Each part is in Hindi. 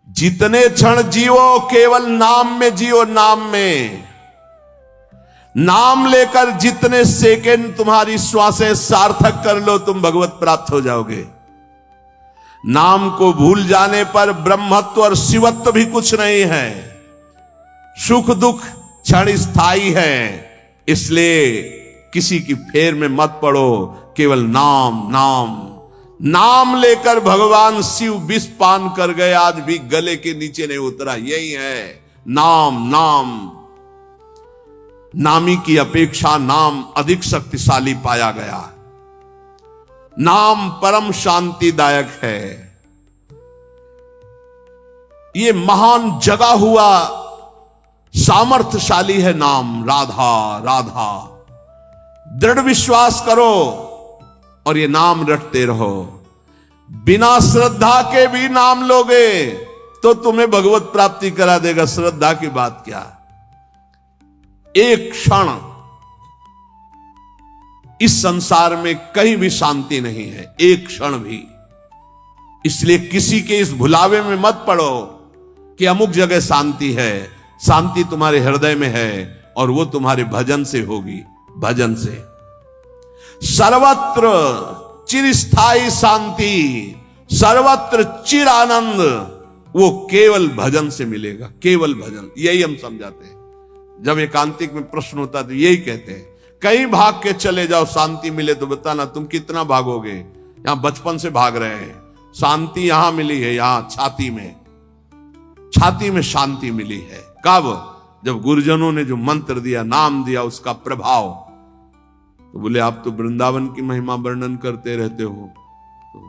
जितने क्षण जियो केवल नाम में जियो, नाम में। नाम लेकर जितने सेकंड तुम्हारी श्वासें सार्थक कर लो, तुम भगवत प्राप्त हो जाओगे। नाम को भूल जाने पर ब्रह्मत्व और शिवत्व भी कुछ नहीं है। सुख दुख क्षण स्थायी है, इसलिए किसी की फेर में मत पड़ो, केवल नाम नाम नाम लेकर भगवान शिव विष पान कर गए, आज भी गले के नीचे नहीं उतरा। यही है नाम नाम। नामी की अपेक्षा नाम अधिक शक्तिशाली पाया गया। नाम परम शांतिदायक है। ये महान जगा हुआ सामर्थ्यशाली है नाम। राधा राधा दृढ़ विश्वास करो और ये नाम रटते रहो। बिना श्रद्धा के भी नाम लोगे तो तुम्हें भगवत प्राप्ति करा देगा। श्रद्धा की बात क्या। एक क्षण इस संसार में कहीं भी शांति नहीं है, एक क्षण भी। इसलिए किसी के इस भुलावे में मत पड़ो कि अमुक जगह शांति है। शांति तुम्हारे हृदय में है और वो तुम्हारे भजन से होगी। भजन से सर्वत्र चिरस्थायी शांति, सर्वत्र चिर आनंद, वो केवल भजन से मिलेगा। केवल भजन, यही हम समझाते हैं। जब एकांतिक में प्रश्न होता तो यही कहते हैं, कहीं भाग के चले जाओ शांति मिले तो बताना तुम कितना भागोगे। यहां बचपन से भाग रहे हैं, शांति यहां मिली है, यहां छाती में शांति मिली है। कब? जब गुरुजनों ने जो मंत्र दिया, नाम दिया, उसका प्रभाव। तो बोले आप तो वृंदावन की महिमा वर्णन करते रहते हो, तो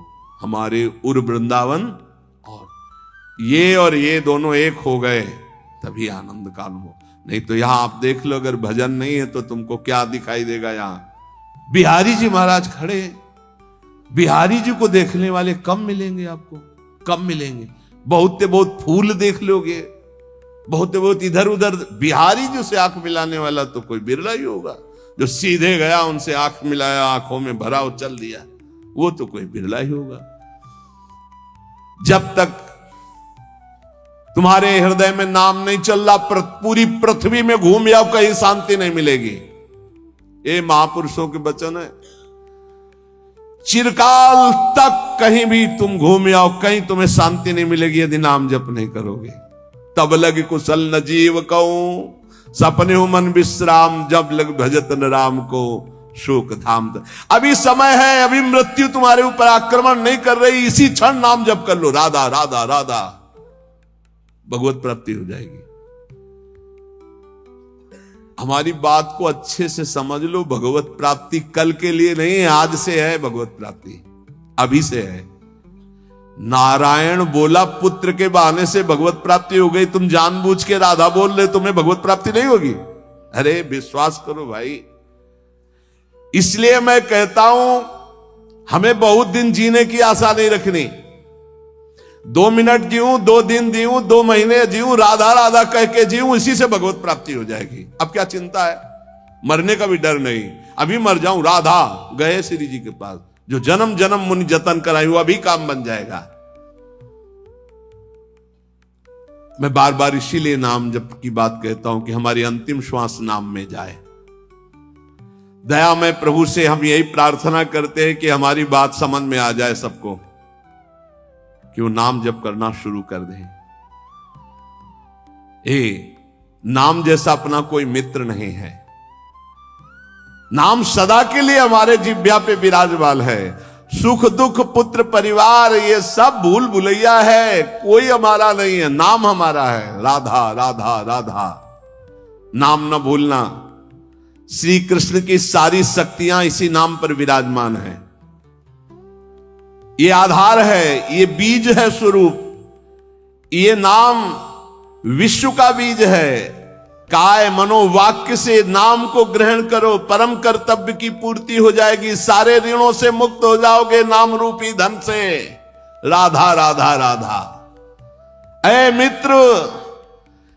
हमारे उर वृंदावन और ये दोनों एक हो गए तभी आनंद का अनुभव। नहीं तो यहां आप देख लो, अगर भजन नहीं है तो तुमको क्या दिखाई देगा। यहां बिहारी जी महाराज खड़े। बिहारी जी को देखने वाले कम मिलेंगे आपको, कम मिलेंगे। बहुत फूल देख लोगे, बहुत इधर उधर। बिहारी जी से आंख मिलाने वाला तो कोई बिरला ही होगा। जो सीधे गया उनसे आंख मिलाया, आंखों में भरा और चल दिया, वो तो कोई बिरला ही होगा। जब तक तुम्हारे हृदय में नाम नहीं चल रहा, पूरी पृथ्वी में घूम जाओ, कहीं शांति नहीं मिलेगी। ये महापुरुषों के वचन है। चिरकाल तक कहीं भी तुम घूम जाओ, कहीं तुम्हें शांति नहीं मिलेगी यदि नाम जप नहीं करोगे। तब लग कुशल न जीव कहूं, सपने हो मन विश्राम, जब लग भजत न राम को शोक धाम। अभी समय है, अभी मृत्यु तुम्हारे ऊपर आक्रमण नहीं कर रही। इसी क्षण नाम जप कर लो, राधा राधा राधा, भगवत प्राप्ति हो जाएगी। हमारी बात को अच्छे से समझ लो। भगवत प्राप्ति कल के लिए नहीं है, आज से है भगवत प्राप्ति, अभी से है। नारायण बोला पुत्र के बहाने से भगवत प्राप्ति हो गई, तुम जानबूझ के राधा बोल रहे, तुम्हें भगवत प्राप्ति नहीं होगी। अरे विश्वास करो भाई। इसलिए मैं कहता हूं, हमें बहुत दिन जीने की आशा नहीं रखनी। 2 मिनट जीऊं, 2 दिन जीऊं, 2 महीने जीऊं, राधा राधा कह के जीऊं, इसी से भगवत प्राप्ति हो जाएगी। अब क्या चिंता है, मरने का भी डर नहीं। अभी मर जाऊं, राधा गए श्री जी के पास, जो जन्म जन्म मुनि जतन कराई, हुआ भी काम बन जाएगा। मैं बार बार इसीलिए नाम जप की बात कहता हूं कि हमारी अंतिम श्वास नाम में जाए। दया में प्रभु से हम यही प्रार्थना करते हैं कि हमारी बात समझ में आ जाए सबको, कि वो नाम जप करना शुरू कर दें। नाम जैसा अपना कोई मित्र नहीं है। नाम सदा के लिए हमारे जिह्वा पे विराजमान है। सुख दुख पुत्र परिवार ये सब भूल भुलैया है, कोई हमारा नहीं है, नाम हमारा है। राधा राधा राधा, नाम न भूलना। श्री कृष्ण की सारी शक्तियां इसी नाम पर विराजमान है। ये आधार है, ये बीज है स्वरूप। ये नाम विश्व का बीज है। काय मनोवाक्य से नाम को ग्रहण करो, परम कर्तव्य की पूर्ति हो जाएगी। सारे ऋणों से मुक्त हो जाओगे नाम रूपी धन से। राधा राधा राधा। ऐ मित्र,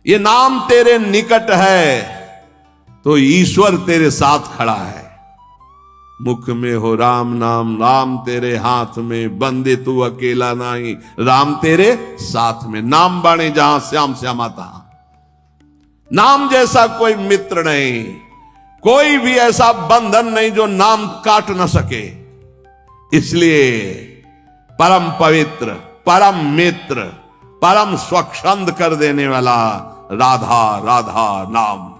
ये नाम तेरे निकट है तो ईश्वर तेरे साथ खड़ा है। मुख में हो राम नाम, राम तेरे हाथ में, बंदे तू अकेला नहीं, राम तेरे साथ में। नाम बाणे जहां श्याम श्यामा तहां। नाम जैसा कोई मित्र नहीं, कोई भी ऐसा बंधन नहीं जो नाम काट न सके। इसलिए परम पवित्र, परम मित्र, परम स्वच्छंद कर देने वाला राधा राधा नाम।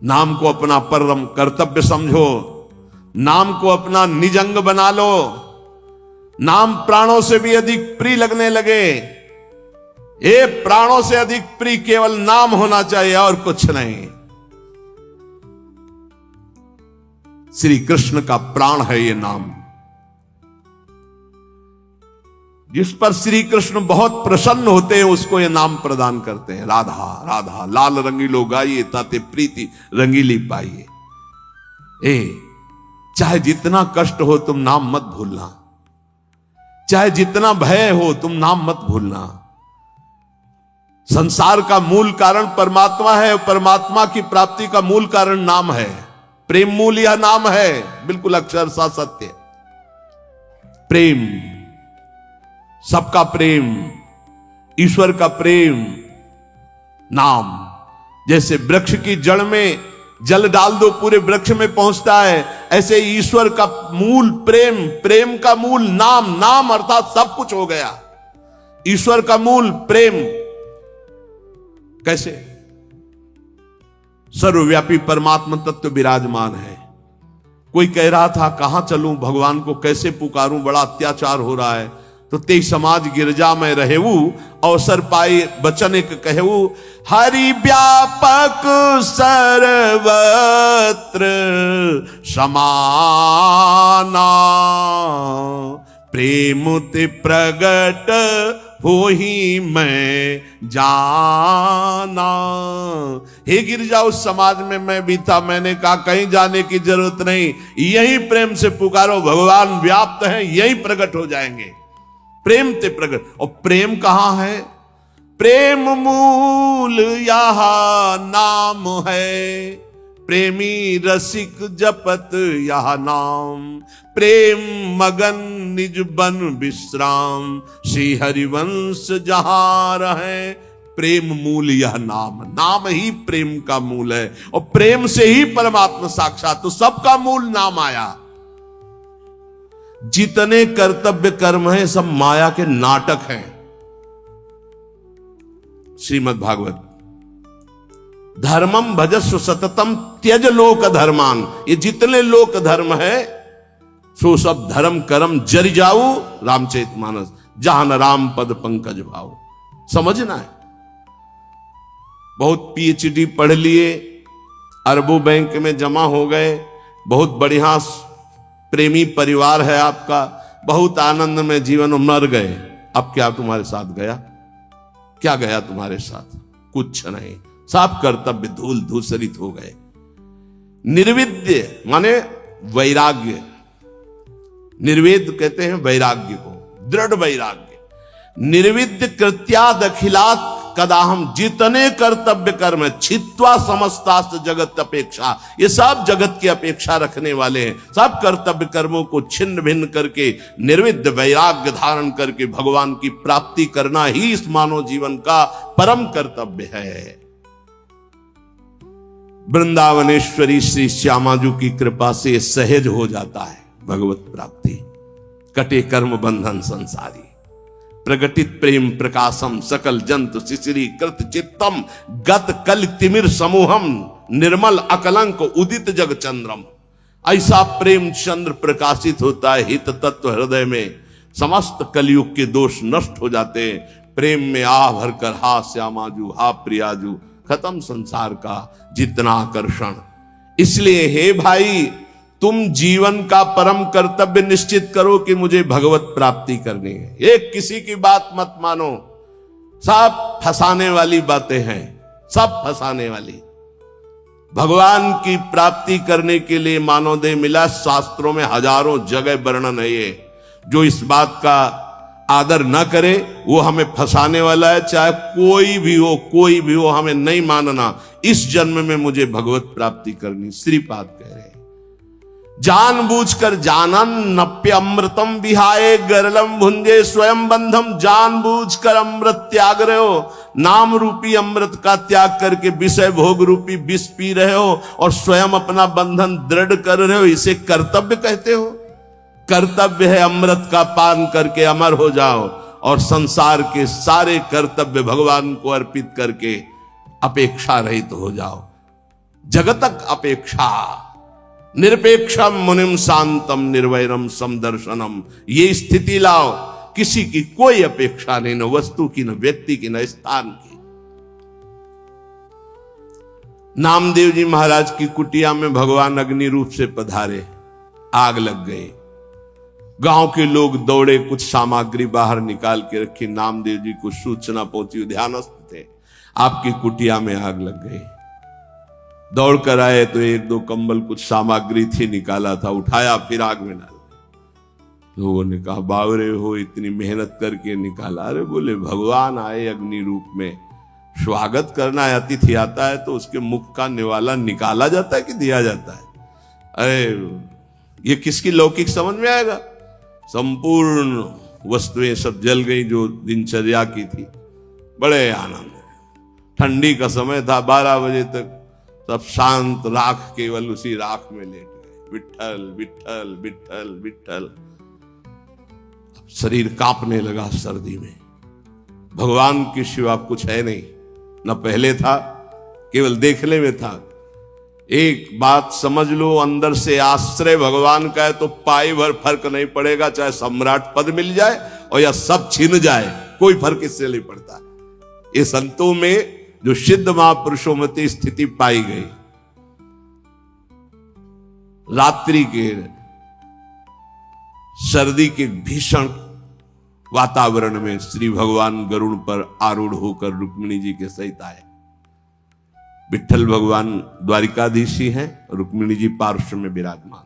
नाम को अपना परम कर्तव्य समझो, नाम को अपना निजंग बना लो। नाम प्राणों से भी अधिक प्रिय लगने लगे। ये प्राणों से अधिक प्रिय केवल नाम होना चाहिए और कुछ नहीं। श्री कृष्ण का प्राण है ये नाम, जिस पर श्री कृष्ण बहुत प्रसन्न होते हैं उसको ये नाम प्रदान करते हैं। राधा राधा लाल रंगीलो गाइए, ताते प्रीति रंगीली पाइए। चाहे जितना कष्ट हो तुम नाम मत भूलना, चाहे जितना भय हो तुम नाम मत भूलना। संसार का मूल कारण परमात्मा है, परमात्मा की प्राप्ति का मूल कारण नाम है। प्रेम मूल यह नाम है, बिल्कुल अक्षरशः सत्य। प्रेम, सबका प्रेम, ईश्वर का प्रेम, नाम। जैसे वृक्ष की जड़ में जल डाल दो पूरे वृक्ष में पहुंचता है, ऐसे ईश्वर का मूल प्रेम, प्रेम का मूल नाम। नाम अर्थात सब कुछ हो गया। ईश्वर का मूल प्रेम। कैसे? सर्वव्यापी परमात्मा तत्व विराजमान है। कोई कह रहा था कहां चलूं, भगवान को कैसे पुकारूं, बड़ा अत्याचार हो रहा है। तो ते समाज गिरजा में रहेऊ, अवसर पाए बचन एक कहू। हरि व्यापक सर्वत्र समाना, प्रेम ते प्रगट हो ही मैं जाना। हे गिरजा उस समाज में मैं भी था, मैंने कहा कहीं जाने की जरूरत नहीं, यही प्रेम से पुकारो, भगवान व्याप्त हैं, यही प्रकट हो जाएंगे। प्रेम ते प्रगट। और प्रेम कहां है? प्रेम मूल यह नाम है, प्रेमी रसिक जपत यह नाम। प्रेम मगन निज बन विश्राम, श्री हरिवंश जहां रहे। प्रेम मूल यह नाम, नाम ही प्रेम का मूल है, और प्रेम से ही परमात्मा साक्षात। तो सबका मूल नाम आया। जितने कर्तव्य कर्म हैं सब माया के नाटक हैं। श्रीमद् भागवत, धर्मम भजस्व सततम त्यज लोक धर्मान। ये जितने लोक धर्म है सो सब धर्म कर्म जरि जाऊ, रामचरितमानस, जहां न राम पद पंकज भाव। समझना है। बहुत पीएचडी पढ़ लिए, अरबों बैंक में जमा हो गए, बहुत बढ़िया प्रेमी परिवार है आपका, बहुत आनंद में जीवन मर गए। अब क्या तुम्हारे साथ गया? क्या गया तुम्हारे साथ? कुछ नहीं। सब कर्तव्य धूल धूसरित हो गए। निर्विद्य माने वैराग्य, निर्वेद कहते हैं वैराग्य को, दृढ़ वैराग्य। निर्विद्य कृत्याद अखिलात कदाहम, जितने कर्तव्य कर्म है, छित्वा समस्तास्त जगत अपेक्षा, ये सब जगत की अपेक्षा रखने वाले हैं। सब कर्तव्य कर्मों को छिन्न भिन्न करके निर्विद्य वैराग्य धारण करके भगवान की प्राप्ति करना ही इस मानव जीवन का परम कर्तव्य है। वृंदावनेश्वरी श्री श्यामाजू की कृपा से सहज हो जाता है भगवत प्राप्ति। कटे कर्म बंधन संसारी, प्रगटित प्रेम प्रकाशम, सकल जंतु शिशिरी कृत चित्तम, गत कल तिमिर समूहम, निर्मल अकलंक उदित जग चंद्रम। ऐसा प्रेम चंद्र प्रकाशित होता है हित तत्व हृदय में, समस्त कलयुग के दोष नष्ट हो जाते हैं। प्रेम में आ भरकर हा श्यामाजू, हा प्रियाजू, खत्म संसार का जितना आकर्षण। इसलिए हे भाई, तुम जीवन का परम कर्तव्य निश्चित करो कि मुझे भगवत प्राप्ति करनी है। एक किसी की बात मत मानो, सब फंसाने वाली बातें हैं, सब फंसाने वाली। भगवान की प्राप्ति करने के लिए मानव देह मिला, शास्त्रों में हजारों जगह वर्णन है ये। जो इस बात का आदर न करे वो हमें फंसाने वाला है। चाहे कोई भी हो, कोई भी हो, हमें नहीं मानना। इस जन्म में मुझे भगवत प्राप्ति करनी, श्रीपाद कह रहे हैं। जानबूझकर जानन नप्य अमृतम विहाय गरलम भुंजे स्वयं बंधम, जानबूझकर अमृत त्याग रहे हो, नाम रूपी अमृत का त्याग करके विषय भोग रूपी विष पी रहे हो और स्वयं अपना बंधन दृढ़ कर रहे हो, इसे कर्तव्य कहते हो? कर्तव्य है अमृत का पान करके अमर हो जाओ और संसार के सारे कर्तव्य भगवान को अर्पित करके अपेक्षा रहित हो जाओ। जगतक अपेक्षा निरपेक्षम मुनिम शांतम निर्वैरम समदर्शनम, ये स्थिति लाओ, किसी की कोई अपेक्षा नहीं, न वस्तु की, न व्यक्ति की, न स्थान की। नामदेव जी महाराज की कुटिया में भगवान अग्नि रूप से पधारे, आग लग गई। गांव के लोग दौड़े, कुछ सामग्री बाहर निकाल के रखी। नामदेव जी को सूचना पहुंची, ध्यानस्थ थे, आपकी कुटिया में आग लग गई। दौड़ कर आए तो एक दो कंबल, कुछ सामग्री थी, निकाला था, उठाया, फिर आग में डाल। लोगों ने कहा बावरे हो, इतनी मेहनत करके निकाला। अरे बोले भगवान आए अग्नि रूप में, स्वागत करना है, अतिथि आता है तो उसके मुख का निवाला निकाला जाता है कि दिया जाता है? अरे ये किसकी लौकिक समझ में आएगा? संपूर्ण वस्तुएं सब जल गई जो दिनचर्या की थी। बड़े आनंद, ठंडी का समय था, 12 बजे तक सब शांत, राख केवल उसी राख में लेट गए। विठ्ठल विठ्ठल विठ्ठल विठ्ठल। शरीर कांपने लगा सर्दी में। भगवान के सिवा कुछ है नहीं, न पहले था, केवल देखने में था। एक बात समझ लो, अंदर से आश्रय भगवान का है तो पाई भर फर्क नहीं पड़ेगा, चाहे सम्राट पद मिल जाए और या सब छिन जाए, कोई फर्क इससे नहीं पड़ता। ये संतों में जो सिद्ध महापुरुषों में स्थिति पाई गई। रात्रि के सर्दी के भीषण वातावरण में श्री भगवान गरुड़ पर आरूढ़ होकर रुक्मिणी जी के सहित आए। विठ्ठल भगवान द्वारिकाधीश ही हैं, रुक्मिणी जी पार्श्व में विराजमान,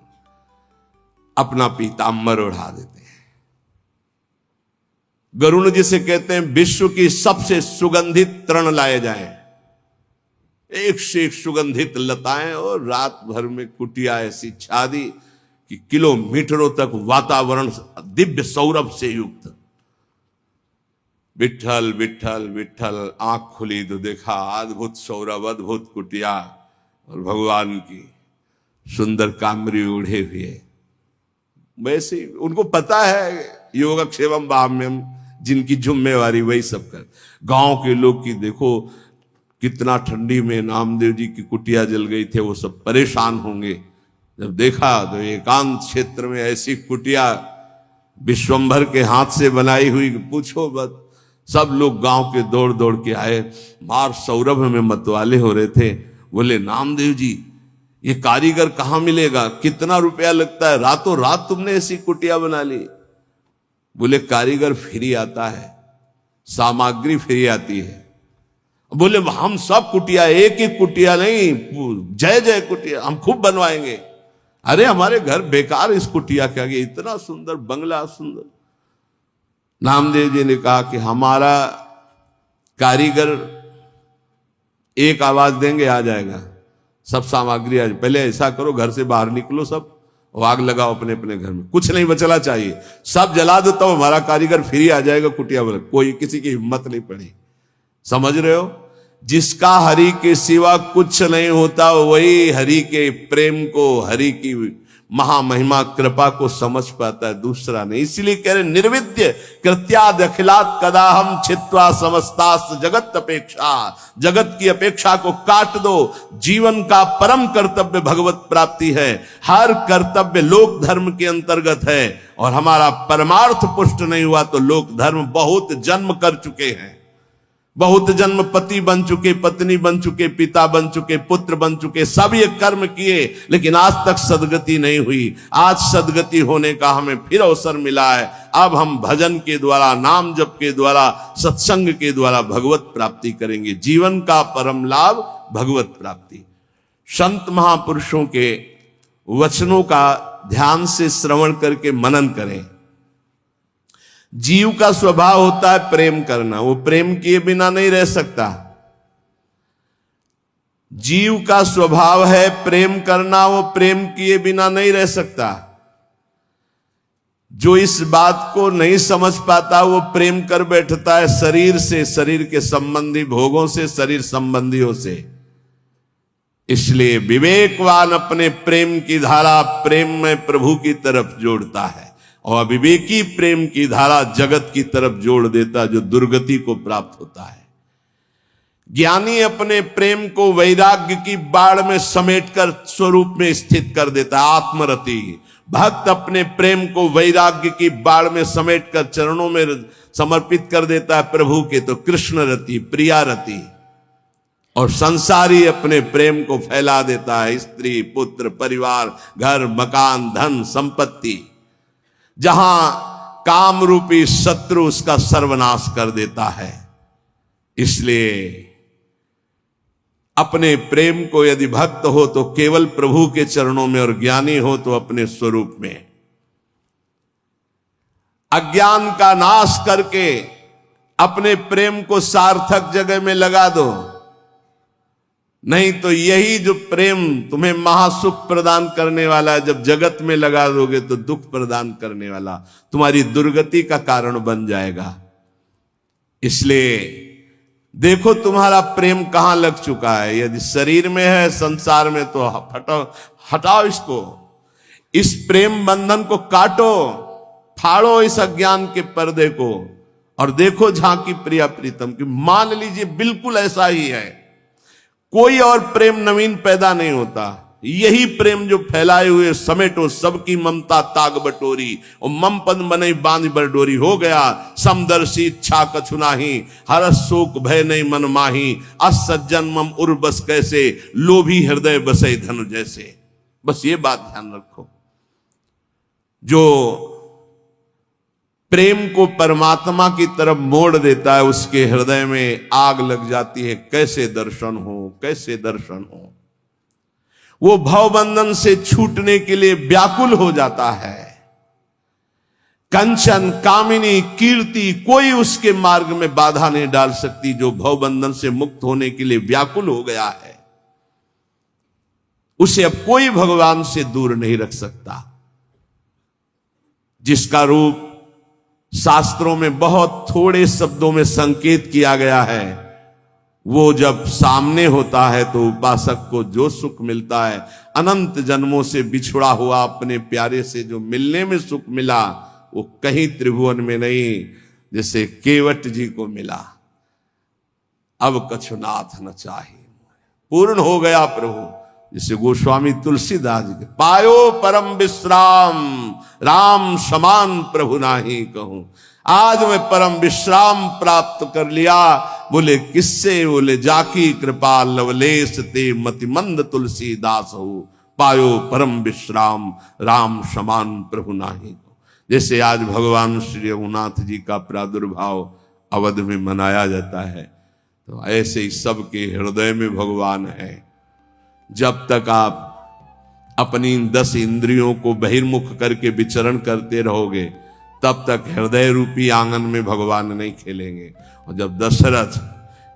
अपना पीताम्बर ओढ़ा देते हैं। गरुड़ जिसे कहते हैं विश्व की सबसे सुगंधित तृण लाए जाएं, एक से एक सुगंधित लताएं, और रात भर में कुटिया ऐसी छादी कि किलोमीटरों तक वातावरण दिव्य सौरभ से युक्त। विठ्ठल विठ्ठल विठ्ठल, आंख खुली तो देखा अद्भुत सौरभ, अद्भुत कुटिया और भगवान की सुंदर कामरी ओढ़े हुए। वैसे उनको पता है योगक्षेमम बाह्यम, जिनकी जिम्मेवारी वही सब कर। गांव के लोग की देखो कितना ठंडी में नामदेव जी की कुटिया जल गई थे, वो सब परेशान होंगे। जब देखा तो एकांत क्षेत्र में ऐसी कुटिया विश्वंभर के हाथ से बनाई हुई, पूछो मत। सब लोग गांव के दौड़ दौड़ के आए, मार सौरभ में मतवाले हो रहे थे। बोले नामदेव जी ये कारीगर कहाँ मिलेगा, कितना रुपया लगता है, रातों रात तुमने ऐसी कुटिया बना ली? बोले कारीगर फ्री आता है, सामग्री फ्री आती है। बोले हम सब कुटिया, एक ही कुटिया नहीं, जय जय कुटिया हम खूब बनवाएंगे। अरे हमारे घर बेकार इस कुटिया के आगे, इतना सुंदर बंगला सुंदर। नामदेव जी ने कहा कि हमारा कारीगर एक आवाज देंगे आ जाएगा, सब सामग्री आज। पहले ऐसा करो घर से बाहर निकलो सब, और आग लगाओ अपने अपने घर में, कुछ नहीं बचना चाहिए, सब जला दो तो हमारा कारीगर फ्री आ जाएगा कुटिया बना। कोई किसी की हिम्मत नहीं पड़ी। समझ रहे हो? जिसका हरि के सिवा कुछ नहीं होता वही हरि के प्रेम को, हरि की महामहिमा कृपा को समझ पाता है, दूसरा नहीं। इसलिए कह रहे निर्विद्य कृत्याद अखिलात कदाहम छित्वा समस्तास्त जगत अपेक्षा। जगत की अपेक्षा को काट दो। जीवन का परम कर्तव्य भगवत प्राप्ति है। हर कर्तव्य लोक धर्म के अंतर्गत है, और हमारा परमार्थ पुष्ट नहीं हुआ तो लोक धर्म बहुत जन्म कर चुके हैं, बहुत जन्म पति बन चुके, पत्नी बन चुके, पिता बन चुके, पुत्र बन चुके, सब ये कर्म किए, लेकिन आज तक सदगति नहीं हुई। आज सदगति होने का हमें फिर अवसर मिला है। अब हम भजन के द्वारा, नाम जप के द्वारा, सत्संग के द्वारा भगवत प्राप्ति करेंगे। जीवन का परम लाभ भगवत प्राप्ति। संत महापुरुषों के वचनों का ध्यान से श्रवण करके मनन करें। जीव का स्वभाव होता है प्रेम करना, वो प्रेम किए बिना नहीं रह सकता। जीव का स्वभाव है प्रेम करना, वो प्रेम किए बिना नहीं रह सकता। जो इस बात को नहीं समझ पाता वो प्रेम कर बैठता है शरीर से, शरीर के संबंधी भोगों से, शरीर संबंधियों से। इसलिए विवेकवान अपने प्रेम की धारा प्रेम में प्रभु की तरफ जोड़ता है, और अविवेकी प्रेम की धारा जगत की तरफ जोड़ देता, जो दुर्गति को प्राप्त होता है। ज्ञानी अपने प्रेम को वैराग्य की बाढ़ में समेटकर स्वरूप में स्थित कर देता है, आत्मरति। भक्त अपने प्रेम को वैराग्य की बाढ़ में समेटकर चरणों में समर्पित कर देता है प्रभु के, तो कृष्ण रति, प्रिया रति। और संसारी अपने प्रेम को फैला देता है स्त्री, पुत्र, परिवार, घर, मकान, धन, संपत्ति, जहां काम रूपी शत्रु उसका सर्वनाश कर देता है। इसलिए अपने प्रेम को यदि भक्त हो तो केवल प्रभु के चरणों में, और ज्ञानी हो तो अपने स्वरूप में। अज्ञान का नाश करके अपने प्रेम को सार्थक जगह में लगा दो, नहीं तो यही जो प्रेम तुम्हें महासुख प्रदान करने वाला है, जब जगत में लगा दोगे तो दुख प्रदान करने वाला, तुम्हारी दुर्गति का कारण बन जाएगा। इसलिए देखो तुम्हारा प्रेम कहां लग चुका है। यदि शरीर में है, संसार में, तो हटाओ इसको, इस प्रेम बंधन को काटो, फाड़ो इस अज्ञान के पर्दे को, और देखो झांकी प्रिया प्रीतम की। मान लीजिए बिल्कुल ऐसा ही है, कोई और प्रेम नवीन पैदा नहीं होता, यही प्रेम जो फैलाए हुए समेटो सबकी ममता ताग बटोरी, और मम पद बने बांध बरडोरी। हो गया समदर्शी इच्छा कछु नाही, हरस शोक भय नहीं मन माही, असज्जन मम उर बस कैसे, लोभी हृदय बसे धनु जैसे। बस ये बात ध्यान रखो, जो प्रेम को परमात्मा की तरफ मोड़ देता है उसके हृदय में आग लग जाती है। कैसे दर्शन हो, कैसे दर्शन हो। वो भवबंधन से छूटने के लिए व्याकुल हो जाता है। कंचन, कामिनी, कीर्ति कोई उसके मार्ग में बाधा नहीं डाल सकती। जो भवबंधन से मुक्त होने के लिए व्याकुल हो गया है, उसे अब कोई भगवान से दूर नहीं रख सकता। जिसका रूप शास्त्रों में बहुत थोड़े शब्दों में संकेत किया गया है, वो जब सामने होता है तो उपासक को जो सुख मिलता है, अनंत जन्मों से बिछुड़ा हुआ अपने प्यारे से जो मिलने में सुख मिला, वो कहीं त्रिभुवन में नहीं, जैसे केवट जी को मिला। अब कछुनाथ न चाहिए, पूर्ण हो गया प्रभु। जिसे गोस्वामी तुलसीदास जी के पायो परम विश्राम, राम समान प्रभु नाही कहूं। आज मैं परम विश्राम प्राप्त कर लिया। बोले किससे? बोले जाकी कृपा लवलेश ते मतिमंद तुलसीदास हो, पायो परम विश्राम, राम समान प्रभु नाही। जैसे आज भगवान श्री रघुनाथ जी का प्रादुर्भाव अवध में मनाया जाता है, तो ऐसे ही सबके हृदय में भगवान है। जब तक आप अपनी 10 इंद्रियों को बहिर्मुख करके विचरण करते रहोगे, तब तक हृदय रूपी आंगन में भगवान नहीं खेलेंगे। और जब दशरथ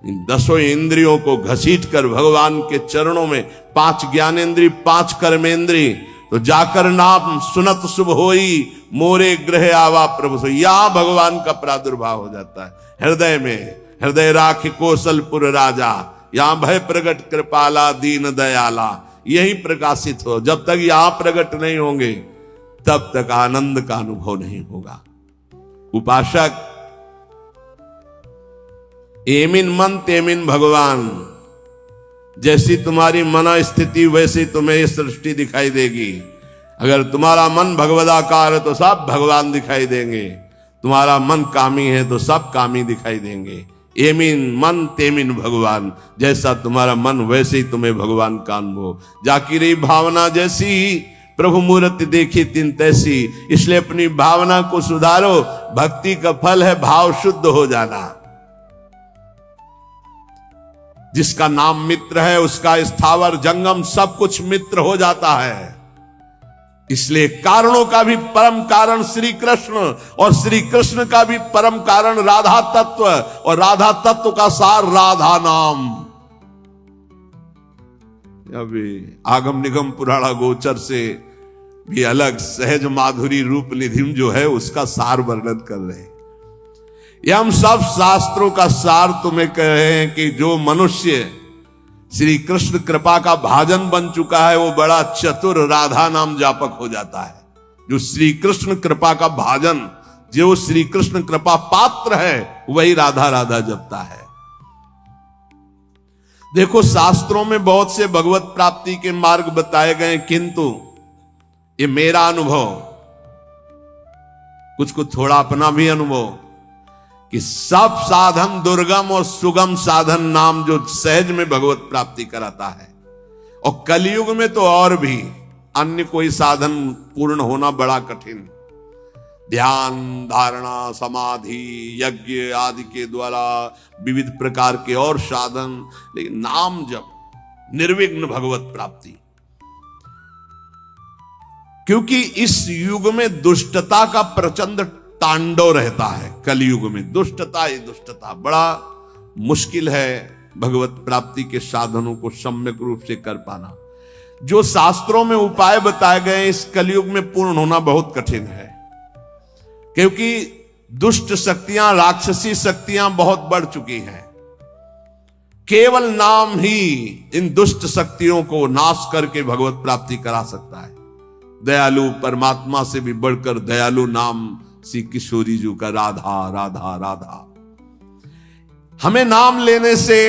इन 10 इंद्रियों को घसीट कर भगवान के चरणों में, 5 ज्ञानेन्द्रिय 5 कर्मेंद्रिय, तो जाकर नाम सुनत शुभ होई, मोरे ग्रह आवा प्रभु सो। यहां भगवान का प्रादुर्भाव हो जाता है हृदय में। हृदय राख कौशलपुर राजा, यहां भय प्रगट कृपाला दीन दयाला, यही प्रकाशित हो। जब तक यहां प्रकट नहीं होंगे, तब तक आनंद का अनुभव नहीं होगा। उपासक एमिन मन तेमिन भगवान। जैसी तुम्हारी मन स्थिति वैसी तुम्हें ये सृष्टि दिखाई देगी। अगर तुम्हारा मन भगवदाकार है तो सब भगवान दिखाई देंगे, तुम्हारा मन कामी है तो सब कामी दिखाई देंगे। एमिन मन तेमिन भगवान, जैसा तुम्हारा मन वैसे ही तुम्हें भगवान का अनुभव। जाकी रही भावना जैसी, प्रभु मूर्ति देखी तिन तैसी। इसलिए अपनी भावना को सुधारो। भक्ति का फल है भाव शुद्ध हो जाना। जिसका नाम मित्र है, उसका स्थावर जंगम सब कुछ मित्र हो जाता है। इसलिए कारणों का भी परम कारण श्री कृष्ण, और श्री कृष्ण का भी परम कारण राधा तत्व, और राधा तत्व का सार राधा नाम। अभी आगम निगम पुराणा गोचर से भी अलग सहज माधुरी रूप निधिम जो है उसका सार वर्णन कर रहे हैं। ये हम सब शास्त्रों का सार तुम्हें कह रहे हैं कि जो मनुष्य श्री कृष्ण कृपा का भाजन बन चुका है वो बड़ा चतुर राधा नाम जापक हो जाता है। जो श्री कृष्ण कृपा का भाजन, जो श्री कृष्ण कृपा पात्र है, वही राधा राधा जपता है। देखो शास्त्रों में बहुत से भगवत प्राप्ति के मार्ग बताए गए, किंतु ये मेरा अनुभव, कुछ कुछ थोड़ा अपना भी अनुभव, कि सब साधन दुर्गम और सुगम साधन नाम जो सहज में भगवत प्राप्ति कराता है। और कलयुग में तो और भी अन्य कोई साधन पूर्ण होना बड़ा कठिन। ध्यान, धारणा, समाधि, यज्ञ आदि के द्वारा विविध प्रकार के और साधन, लेकिन नाम जप, निर्विघ्न भगवत प्राप्ति। क्योंकि इस युग में दुष्टता का प्रचंड तांडव रहता है। कलयुग में दुष्टता ही दुष्टता, बड़ा मुश्किल है भगवत प्राप्ति के साधनों को सम्यक रूप से कर पाना। जो शास्त्रों में उपाय बताए गए इस कलयुग में पूर्ण होना बहुत कठिन है, क्योंकि दुष्ट शक्तियां, राक्षसी शक्तियां बहुत बढ़ चुकी हैं। केवल नाम ही इन दुष्ट शक्तियों को नाश करके भगवत प्राप्ति करा सकता है। दयालु परमात्मा से भी बढ़कर दयालु नाम श्री किशोरी जी का राधा राधा राधा। हमें नाम लेने से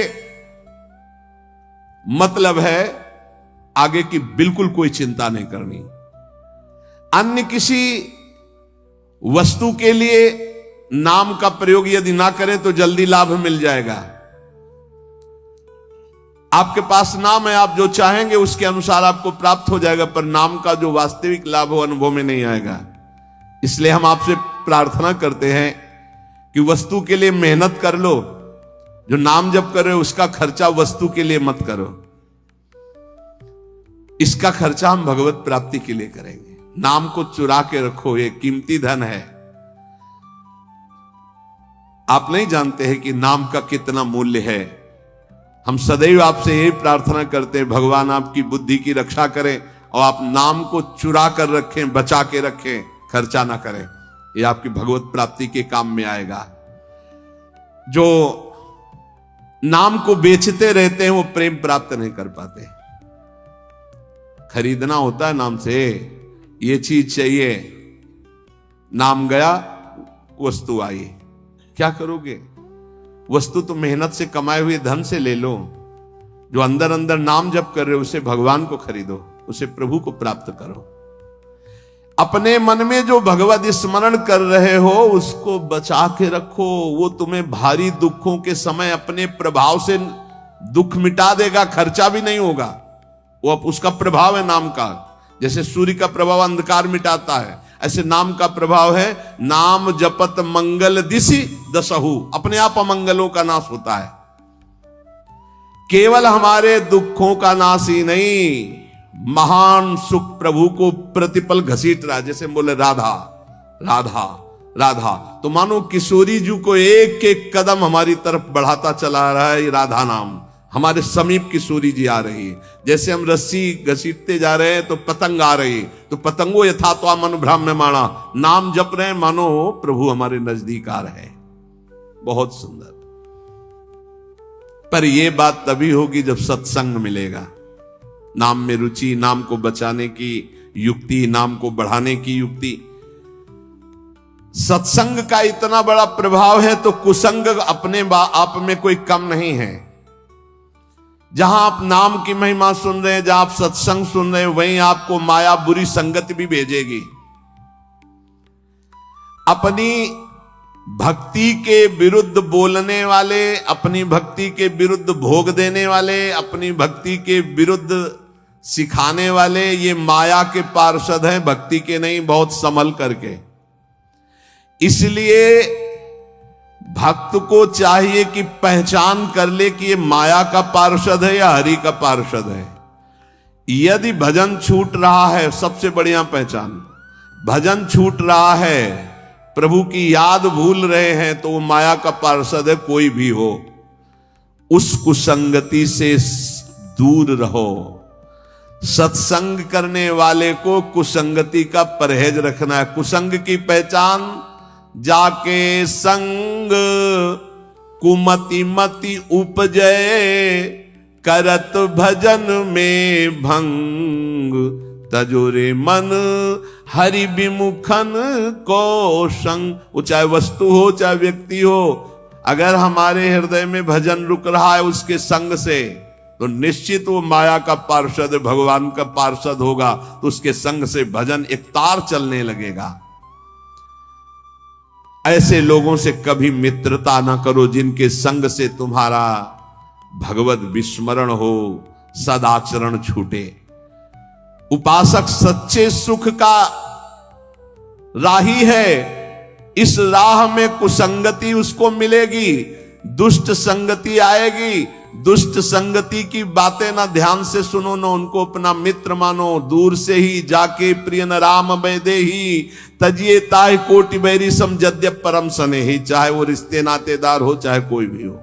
मतलब है आगे की बिल्कुल कोई चिंता नहीं करनी। अन्य किसी वस्तु के लिए नाम का प्रयोग यदि ना करें तो जल्दी लाभ मिल जाएगा। आपके पास नाम है, आप जो चाहेंगे उसके अनुसार आपको प्राप्त हो जाएगा, पर नाम का जो वास्तविक लाभ हो अनुभव में नहीं आएगा। इसलिए हम आपसे प्रार्थना करते हैं कि वस्तु के लिए मेहनत कर लो, जो नाम जप कर रहे हो उसका खर्चा वस्तु के लिए मत करो, इसका खर्चा हम भगवत प्राप्ति के लिए करेंगे। नाम को चुरा के रखो, ये कीमती धन है। आप नहीं जानते हैं कि नाम का कितना मूल्य है। हम सदैव आपसे यही प्रार्थना करते हैं, भगवान आपकी बुद्धि की रक्षा करें और आप नाम को चुरा कर रखें, बचा के रखें, खर्चा ना करें। ये आपकी भगवत प्राप्ति के काम में आएगा। जो नाम को बेचते रहते हैं वो प्रेम प्राप्त नहीं कर पाते। खरीदना होता है नाम से, ये चीज चाहिए, नाम गया वस्तु आई, क्या करोगे? वस्तु तो मेहनत से कमाए हुए धन से ले लो। जो अंदर अंदर नाम जप कर रहे हो उसे भगवान को खरीदो, उसे प्रभु को प्राप्त करो। अपने मन में जो भगवत स्मरण कर रहे हो उसको बचा के रखो। वो तुम्हें भारी दुखों के समय अपने प्रभाव से दुख मिटा देगा, खर्चा भी नहीं होगा। वो अब उसका प्रभाव है नाम का। जैसे सूर्य का प्रभाव अंधकार मिटाता है, ऐसे नाम का प्रभाव है। नाम जपत मंगल दिशि दसहु, अपने आप अमंगलों का नाश होता है। केवल हमारे दुखों का नाश ही नहीं, महान सुख प्रभु को प्रतिपल घसीट रहा है। जैसे बोले राधा राधा राधा, तो मानो किशोरी जी को एक एक कदम हमारी तरफ बढ़ाता चला रहा है। राधा नाम हमारे समीप किशोरी जी आ रही है। जैसे हम रस्सी घसीटते जा रहे हैं तो पतंग आ रही, तो पतंगो यथा तो मन भ्राम्यमाणा, नाम जप रहे हैं मानो प्रभु हमारे नजदीक आ रहे हैं। बहुत सुंदर। पर यह बात तभी होगी जब सत्संग मिलेगा। नाम में रुचि, नाम को बचाने की युक्ति, नाम को बढ़ाने की युक्ति। सत्संग का इतना बड़ा प्रभाव है तो कुसंग अपने आप में कोई कम नहीं है। जहां आप नाम की महिमा सुन रहे हैं, जहां आप सत्संग सुन रहे हैं, वहीं आपको माया बुरी संगति भी भेजेगी। अपनी भक्ति के विरुद्ध बोलने वाले, अपनी भक्ति के विरुद्ध भोग देने वाले, अपनी भक्ति के विरुद्ध सिखाने वाले, ये माया के पार्षद हैं, भक्ति के नहीं। बहुत संभल करके। इसलिए भक्त को चाहिए कि पहचान कर ले कि ये माया का पार्षद है या हरि का पार्षद है। यदि भजन छूट रहा है, सबसे बढ़िया पहचान, भजन छूट रहा है, प्रभु की याद भूल रहे हैं, तो वो माया का पार्षद है। कोई भी हो, उस कुसंगति से दूर रहो। सत्संग करने वाले को कुसंगति का परहेज रखना है। कुसंग की पहचान, जाके संग कुमति मति उपजय, करत भजन में भंग, तजुरे मन हरि विमुखन को संग। वो चाहे वस्तु हो चाहे व्यक्ति हो, अगर हमारे हृदय में भजन रुक रहा है उसके संग से, तो निश्चित वो माया का पार्षद, भगवान का पार्षद होगा, तो उसके संग से भजन एक तार चलने लगेगा। ऐसे लोगों से कभी मित्रता ना करो जिनके संग से तुम्हारा भगवत विस्मरण हो, सदाचरण छूटे। उपासक सच्चे सुख का राही है, इस राह में कुसंगति उसको मिलेगी, दुष्ट संगति आएगी। दुष्ट संगति की बातें ना ध्यान से सुनो, ना उनको अपना मित्र मानो, दूर से ही जाके प्रिय न राम बैदे ही, तजिए ताय कोटि बैरी सम जद्यप परम सने ही। चाहे वो रिश्ते नातेदार हो चाहे कोई भी हो,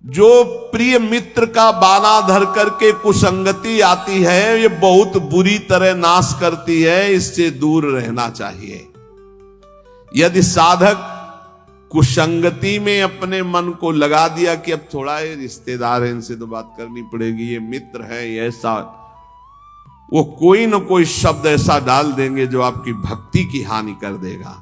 जो प्रिय मित्र का बाना धर करके कुसंगति आती है, ये बहुत बुरी तरह नाश करती है, इससे दूर रहना चाहिए। यदि साधक कुसंगति में अपने मन को लगा दिया कि अब थोड़ा ये रिश्तेदार है, इनसे तो बात करनी पड़ेगी, ये मित्र है, ये ऐसा, वो कोई न कोई शब्द ऐसा डाल देंगे जो आपकी भक्ति की हानि कर देगा।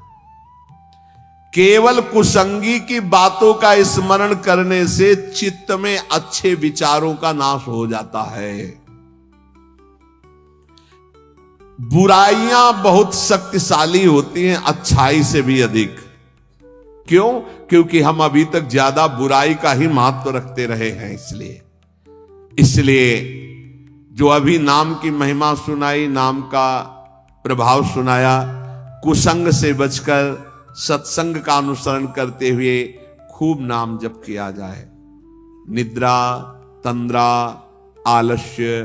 केवल कुसंगी की बातों का स्मरण करने से चित्त में अच्छे विचारों का नाश हो जाता है। बुराइयां बहुत शक्तिशाली होती हैं अच्छाई से भी अधिक। क्यों? क्योंकि हम अभी तक ज्यादा बुराई का ही महत्व रखते रहे हैं। इसलिए जो अभी नाम की महिमा सुनाई, नाम का प्रभाव सुनाया, कुसंग से बचकर सत्संग का अनुसरण करते हुए खूब नाम जप किया जाए। निद्रा, तंद्रा, आलस्य,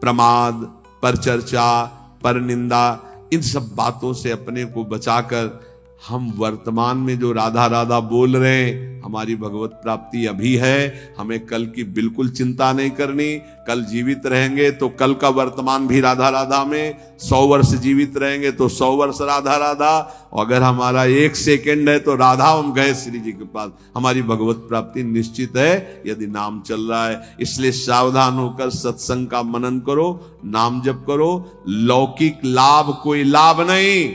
प्रमाद, परचर्चा, परनिंदा, इन सब बातों से अपने को बचाकर हम वर्तमान में जो राधा राधा बोल रहे हैं, हमारी भगवत प्राप्ति अभी है। हमें कल की बिल्कुल चिंता नहीं करनी। कल जीवित रहेंगे तो कल का वर्तमान भी राधा राधा में, 100 वर्ष जीवित रहेंगे तो 100 वर्ष राधा राधा, और अगर हमारा 1 सेकेंड है तो राधा हम गए श्री जी के पास। हमारी भगवत प्राप्ति निश्चित है यदि नाम चल रहा है। इसलिए सावधान होकर सत्संग का मनन करो, नाम जप करो। लौकिक लाभ कोई लाभ नहीं,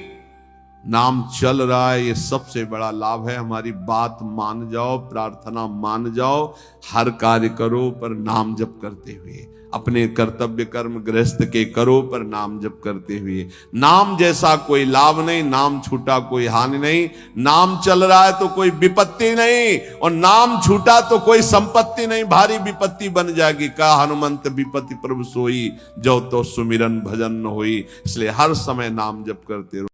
नाम चल रहा है ये सबसे बड़ा लाभ है। हमारी बात मान जाओ, प्रार्थना मान जाओ, हर कार्य करो पर नाम जप करते हुए। अपने कर्तव्य कर्म गृहस्थ के करो पर नाम जप करते हुए। नाम जैसा कोई लाभ नहीं, नाम छूटा कोई हानि नहीं। नाम चल रहा है तो कोई विपत्ति नहीं, और नाम छूटा तो कोई संपत्ति नहीं, भारी विपत्ति बन जाएगी। का हनुमंत विपत्ति प्रभु सोई, जो तो सुमिरन भजन न होई। इसलिए हर समय नाम जप करते रहो।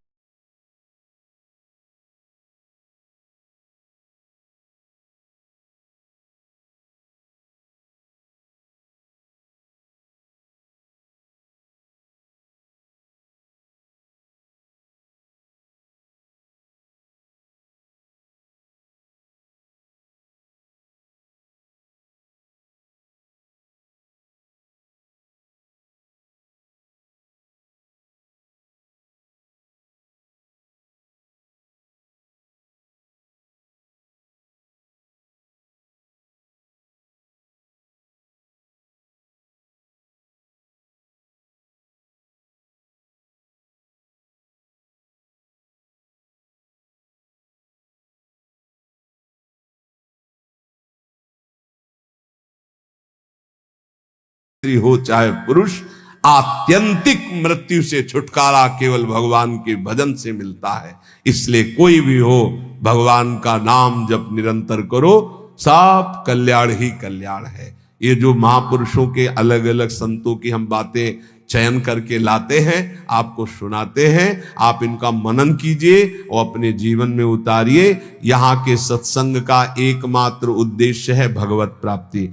हो चाहे पुरुष, आत्यंतिक मृत्यु से छुटकारा केवल भगवान के भजन से मिलता है। इसलिए कोई भी हो, भगवान का नाम जब निरंतर करो, सब कल्याण ही कल्याण है। ये जो महापुरुषों के अलग अलग संतों की हम बातें चयन करके लाते हैं, आपको सुनाते हैं, आप इनका मनन कीजिए और अपने जीवन में उतारिए। यहाँ के सत्संग का एकमात्र उद्देश्य है भगवत प्राप्ति।